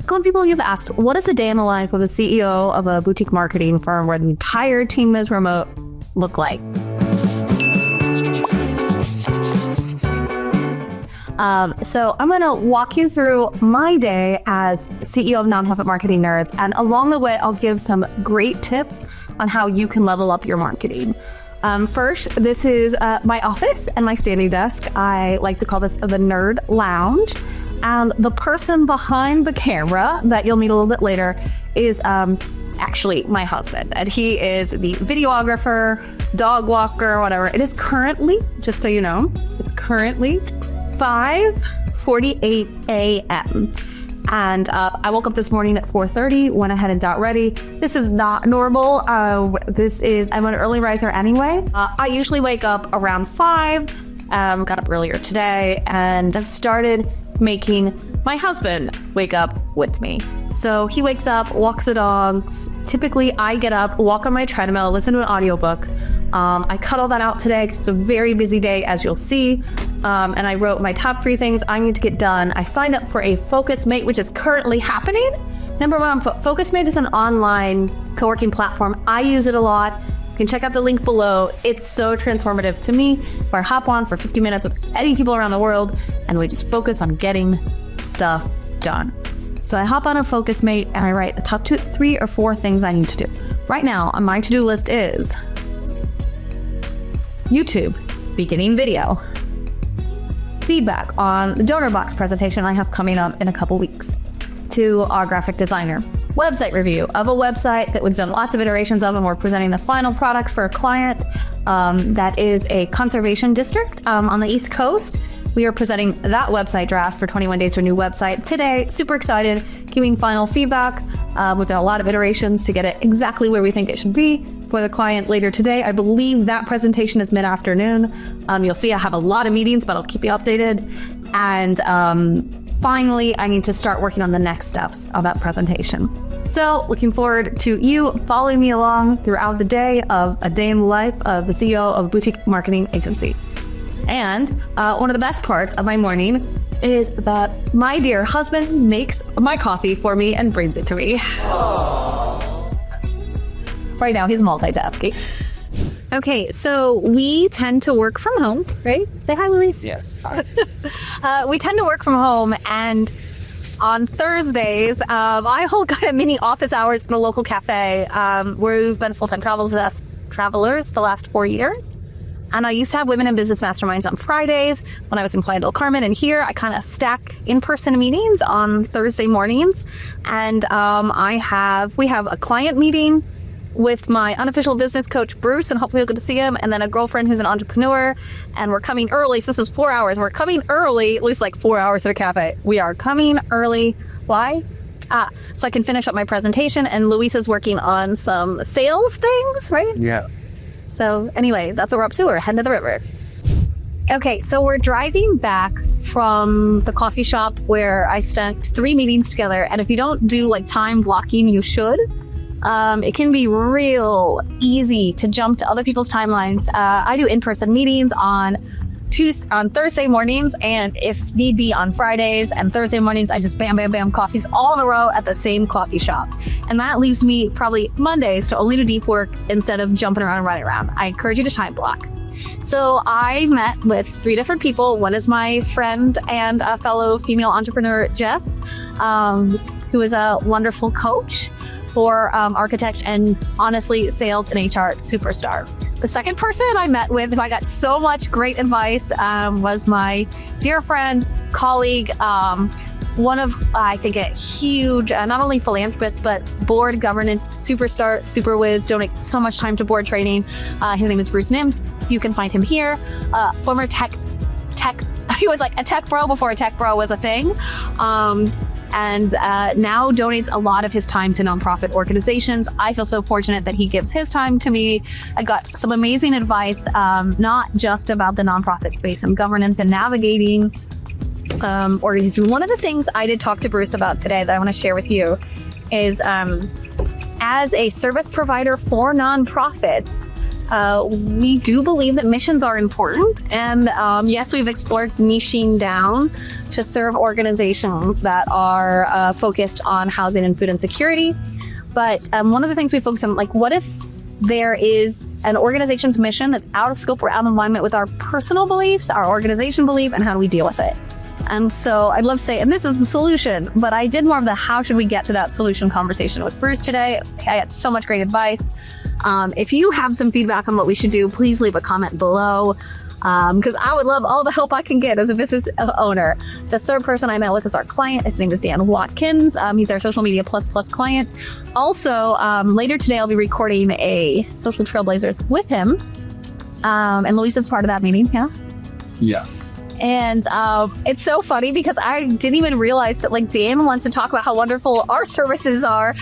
couple of people you've asked, what is a day in the life of a CEO of a boutique marketing firm where the entire team is remote look like? So I'm going to walk you through my day as CEO of Nonprofit Marketing Nerds. And along the way, I'll give some great tips on how you can level up your marketing. First, this is my office and my standing desk. I like to call this the Nerd Lounge. And the person behind the camera that you'll meet a little bit later is actually my husband. And he is the videographer, dog walker, whatever. It is currently, just so you know, it's currently 5:48 a.m. And I woke up this morning at 4:30, went ahead and got ready. This is not normal. I'm an early riser anyway. I usually wake up around 5, got up earlier today, and I've started making my husband wake up with me. So he wakes up, walks the dogs. Typically, I get up, walk on my treadmill, listen to an audiobook. I cut all that out today because it's a very busy day, as you'll see. And I wrote my top 3 things I need to get done. I signed up for a Focusmate, which is currently happening. Number 1, Focusmate is an online co-working platform. I use it a lot. You can check out the link below. It's so transformative to me, where I hop on for 50 minutes with any people around the world, and we just focus on getting stuff done. So I hop on a Focusmate and I write the top 2, 3, or 4 things I need to do. Right now on my to-do list is YouTube, beginning video, feedback on the donor box presentation I have coming up in a couple weeks, to our graphic designer, website review of a website that we've done lots of iterations of, and we're presenting the final product for a client that is a conservation district on the East Coast. We are presenting that website draft for 21 days to a new website today. Super excited, giving final feedback. We've done a lot of iterations to get it exactly where we think it should be for the client later today. I believe that presentation is mid-afternoon. You'll see I have a lot of meetings, but I'll keep you updated. And finally, I need to start working on the next steps of that presentation. So looking forward to you following me along throughout the day of a day in the life of the CEO of a boutique marketing agency. And one of the best parts of my morning is that my dear husband makes my coffee for me and brings it to me. Aww. Right now, he's multitasking. Okay, so we tend to work from home, right? Say hi, Luis. Yes. We tend to work from home, and on Thursdays, I hold kind of mini office hours in a local cafe where we've been full-time travelers the last 4 years. And I used to have women in business masterminds on Fridays when I was in Playa del Carmen. And here I kind of stack in-person meetings on Thursday mornings. And we have a client meeting with my unofficial business coach, Bruce, and hopefully you'll get to see him. And then a girlfriend who's an entrepreneur. And we're coming early. So this is 4 hours. We're coming early, at least like 4 hours at a cafe. We are coming early. Why? So I can finish up my presentation. And Luis is working on some sales things, right? Yeah. So anyway, that's what we're up to. We're heading to the river. Okay, so we're driving back from the coffee shop where I stacked 3 meetings together. And if you don't do like time blocking, you should. It can be real easy to jump to other people's timelines. I do in-person meetings on Thursday mornings, and if need be on Fridays, and Thursday mornings I just bam coffees all in a row at the same coffee shop. And that leaves me probably Mondays to only do deep work instead of jumping around and running around. I encourage you to time block. So I met with 3 different people. One is my friend and a fellow female entrepreneur, Jess, who is a wonderful coach for architects and honestly sales and HR superstar. The second person I met with, who I got so much great advice, was my dear friend, colleague, one of, I think, a huge, not only philanthropist, but board governance superstar, super whiz, donates so much time to board training. His name is Bruce Nims. You can find him here. Former tech, he was like a tech bro before a tech bro was a thing. And now donates a lot of his time to nonprofit organizations. I feel so fortunate that he gives his time to me. I got some amazing advice, not just about the nonprofit space and governance and navigating organizations. One of the things I did talk to Bruce about today that I want to share with you is as a service provider for nonprofits, we do believe that missions are important. And yes, we've explored niching down to serve organizations that are focused on housing and food insecurity. But one of the things we focus on, like, what if there is an organization's mission that's out of scope or out of alignment with our personal beliefs, our organization belief, and how do we deal with it? And so I'd love to say, and this is the solution, but I did more of the how should we get to that solution conversation with Bruce today. I had so much great advice. If you have some feedback on what we should do, please leave a comment below, because I would love all the help I can get as a business owner. The third person I met with is our client. His name is Dan Watkins. He's our social media plus client. Also, later today, I'll be recording a Social Trailblazers with him. And Luis is part of that meeting, yeah? Yeah. And it's so funny because I didn't even realize that, like, Dan wants to talk about how wonderful our services are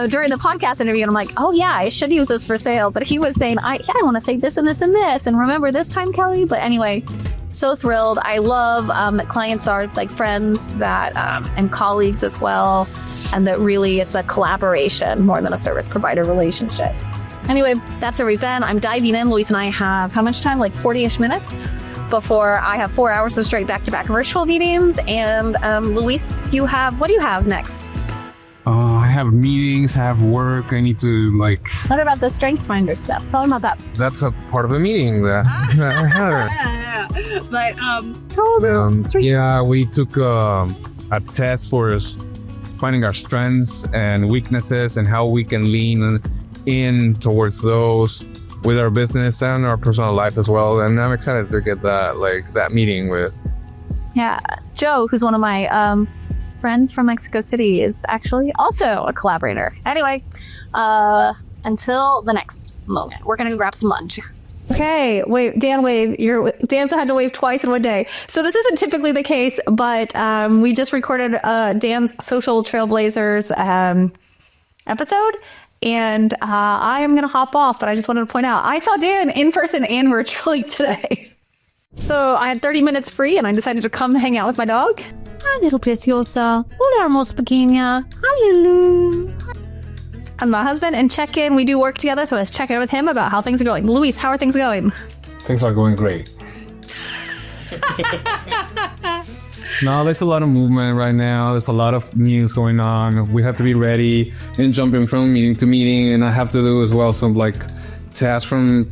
during the podcast interview. And I'm like, oh yeah, I should use this for sales. And he was saying, I want to say this and this and this. And remember this time, Kelly? But anyway, so thrilled. I love that clients are like friends that and colleagues as well. And that really it's a collaboration more than a service provider relationship. Anyway, that's where we've been. I'm diving in. Luis and I have how much time? Like 40-ish minutes before I have 4 hours of straight back-to-back virtual meetings. And Luis, what do you have next? I have meetings, I have work. I need to What about the StrengthsFinder stuff? Tell them about that. That's a part of a meeting that I had. But yeah, we took a test for finding our strengths and weaknesses and how we can lean in towards those with our business and our personal life as well. And I'm excited to get that meeting with. Yeah, Joe, who's one of my friends from Mexico City, is actually also a collaborator. Anyway, until the next moment, we're gonna go grab some lunch. Okay, wait, Dan wave. Dan's had to wave twice in one day. So this isn't typically the case, but we just recorded Dan's Social Trailblazers episode. And I am going to hop off, but I just wanted to point out, I saw Dan in person and virtually today. So I had 30 minutes free and I decided to come hang out with my dog. Hi, little preciosa. Hola, hermosa pequeña. Hello. And my husband, and check in. We do work together, so I was checking in with him about how things are going. Luis, how are things going? Things are going great. No, there's a lot of movement right now. There's a lot of meetings going on. We have to be ready and jumping from meeting to meeting. And I have to do as well some tasks from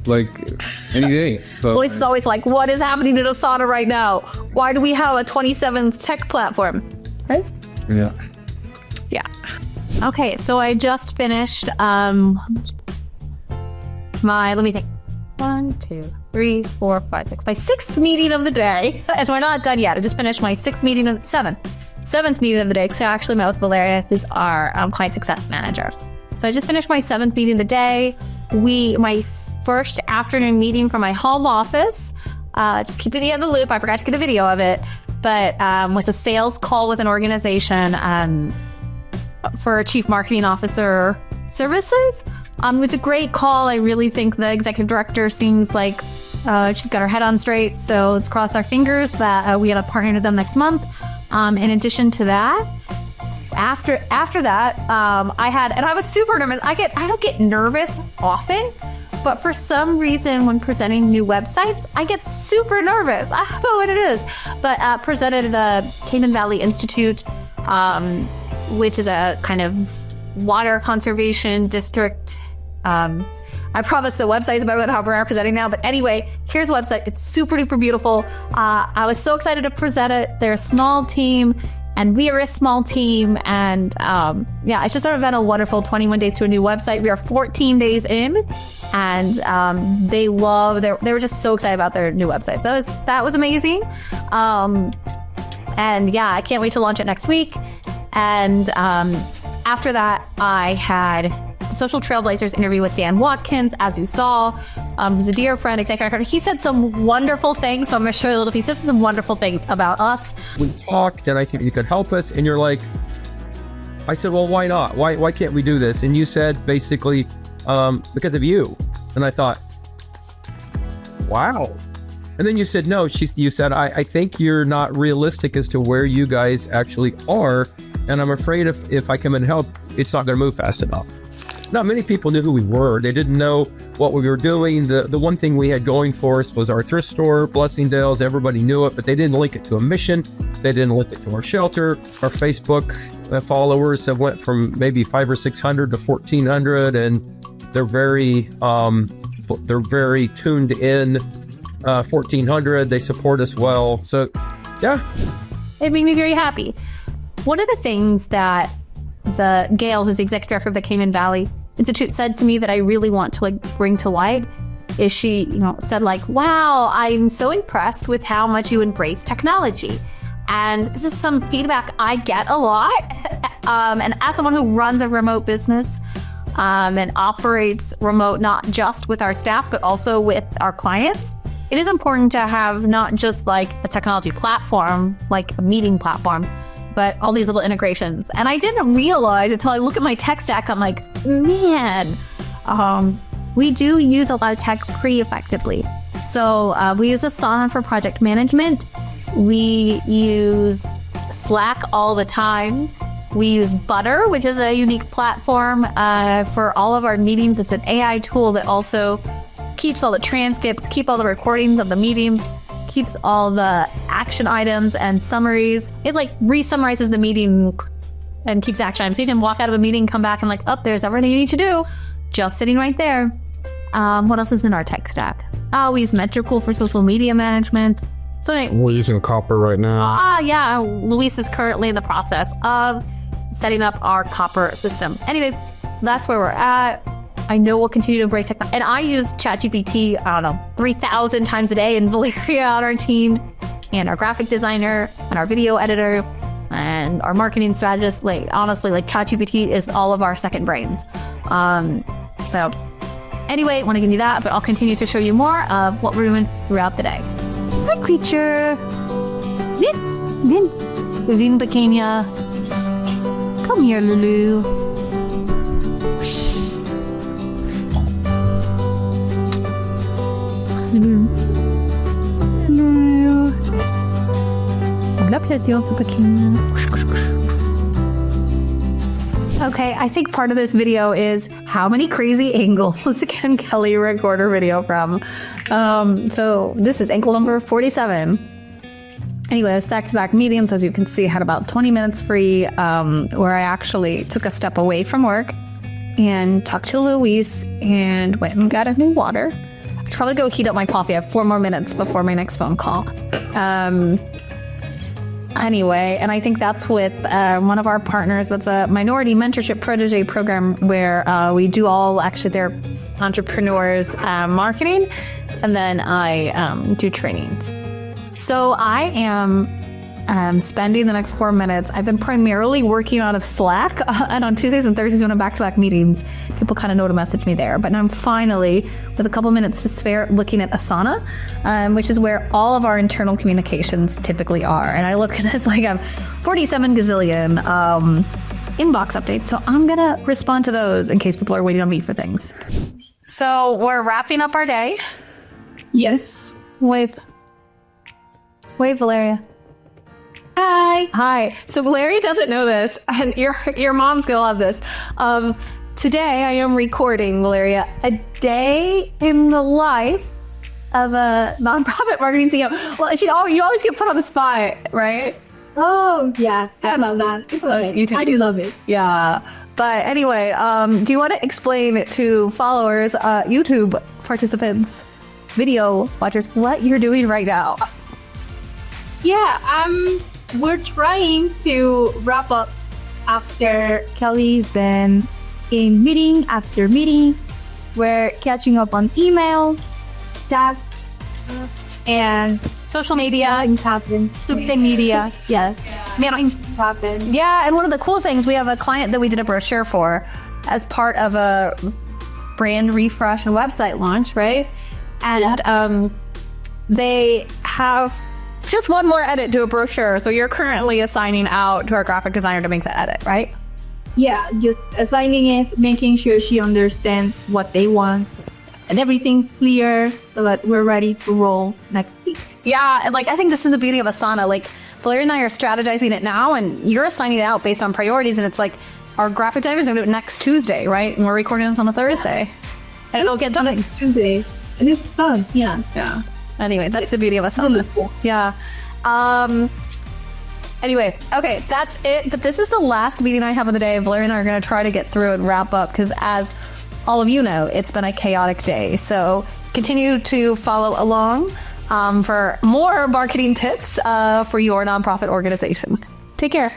any day. So Luis is always like, what is happening in Asana right now? Why do we have a 27th tech platform? Right? Yeah. Yeah. Okay, so I just finished let me think. 1, 2, 3, 4, 5, 6. My 6th meeting of the day. And so I'm not done yet. I just finished my 7th meeting of the day. So I actually met with Valeria, who's our client success manager. So I just finished my 7th meeting of the day. My first afternoon meeting from my home office. Just keeping you in the loop. I forgot to get a video of it, but was a sales call with an organization for a chief marketing officer services. It was a great call. I really think the executive director seems like she's got her head on straight. So let's cross our fingers that we end up partnering with them next month. In addition to that, after that, I was super nervous. I don't get nervous often, but for some reason when presenting new websites, I get super nervous. I don't know what it is, but presented at the Cayman Valley Institute, which is a kind of water conservation district. I promise the website is better than how we're presenting now. But anyway, here's the website. It's super duper beautiful. I was so excited to present it. They're a small team and we are a small team. And it's just sort of been a wonderful 21 days to a new website. We are 14 days in and they were just so excited about their new website. So that was amazing. And yeah, I can't wait to launch it next week. And after that, I had Social Trailblazers interview with Dan Watkins, as you saw. He's a dear friend, executive director. He said some wonderful things, so I'm going to show you a little. He said some wonderful things about us. We talked, and I think you could help us. And you're like, I said, well, why not? Why can't we do this? And you said, basically, because of you. And I thought, wow. And then you said, no, you said, I think you're not realistic as to where you guys actually are. And I'm afraid if I come and help, it's not going to move fast enough. Not many people knew who we were. They didn't know what we were doing. The one thing we had going for us was our thrift store, Blessingdale's. Everybody knew it, but they didn't link it to a mission. They didn't link it to our shelter. Our Facebook followers have went from maybe 500 or 600 to 1,400, and they're very tuned in. 1,400. They support us well. So, yeah, It made me very happy. One of the things that the Gail, who's the executive director of the Cayman Valley Institute, said to me that I really want to bring to light is she, said wow, I'm so impressed with how much you embrace technology. And this is some feedback I get a lot. And as someone who runs a remote business and operates remote, not just with our staff, but also with our clients, it is important to have not just a technology platform, like a meeting platform, but all these little integrations. And I didn't realize until I look at my tech stack, I'm like, man, we do use a lot of tech pretty effectively. So we use Asana for project management. We use Slack all the time. We use Butter, which is a unique platform for all of our meetings. It's an AI tool that also keeps all the transcripts, keep all the recordings of the meetings, keeps all the action items and summaries. It re-summarizes the meeting and keeps action items. So you can walk out of a meeting, come back and there's everything you need to do. Just sitting right there. What else is in our tech stack? We use Metricool for social media management. So we're using Copper right now. Yeah. Luis is currently in the process of setting up our Copper system. Anyway, that's where we're at. I know we'll continue to embrace technology. And I use ChatGPT, 3,000 times a day, and Valeria on our team, and our graphic designer, and our video editor, and our marketing strategist. Honestly, ChatGPT is all of our second brains. So anyway, want to give you that, but I'll continue to show you more of what we're doing throughout the day. Hi, creature. Vin pequeña. Come here, Lulu. Okay, I think part of this video is how many crazy angles can Kelly record her video from. So this is angle number 47. Anyways, back-to-back meetings, as you can see, had about 20 minutes free where I actually took a step away from work and talked to Luis and went and got a new water. I'd probably go heat up my coffee. I have 4 more minutes before my next phone call. Anyway, and I think that's with one of our partners. That's a minority mentorship protege program where we do all their entrepreneurs marketing, and then I do trainings. So I am spending the next 4 minutes. I've been primarily working out of Slack, and on Tuesdays and Thursdays when I'm back-to-back meetings, people kind of know to message me there. But now I'm finally, with a couple minutes to spare, looking at Asana, which is where all of our internal communications typically are. And I look at it, I have 47 gazillion inbox updates. So I'm going to respond to those in case people are waiting on me for things. So we're wrapping up our day. Yes. Wave, Valeria. Hi. So Valeria doesn't know this, and your mom's gonna love this. Today I am recording, Valeria, a day in the life of a nonprofit marketing CEO. Well, you always get put on the spot, right? Oh, yeah. I love that. I do love it. Yeah. But anyway, do you want to explain to followers, YouTube participants, video watchers, what you're doing right now? Yeah, we're trying to wrap up after Kelly's been in meeting after meeting. We're catching up on email, tasks, and Social media. social media. Yeah. Mailing happen. Yeah, and one of the cool things, we have a client that we did a brochure for as part of a brand refresh and website launch, right? And they have just one more edit to a brochure. So you're currently assigning out to our graphic designer to make the edit, right? Yeah, just assigning it, making sure she understands what they want, and everything's clear so that we're ready to roll next week. Yeah, and I think this is the beauty of Asana. Valeria and I are strategizing it now, and you're assigning it out based on priorities, and it's our graphic designers are going to do it next Tuesday, right? And we're recording this on a Thursday. And it'll get done next Tuesday. And it's done. Yeah. Anyway, that's the beauty of Asana. Yeah. Anyway, okay, that's it. But this is the last meeting I have of the day. Valeria and I are going to try to get through and wrap up because, as all of you know, it's been a chaotic day. So continue to follow along for more marketing tips for your nonprofit organization. Take care.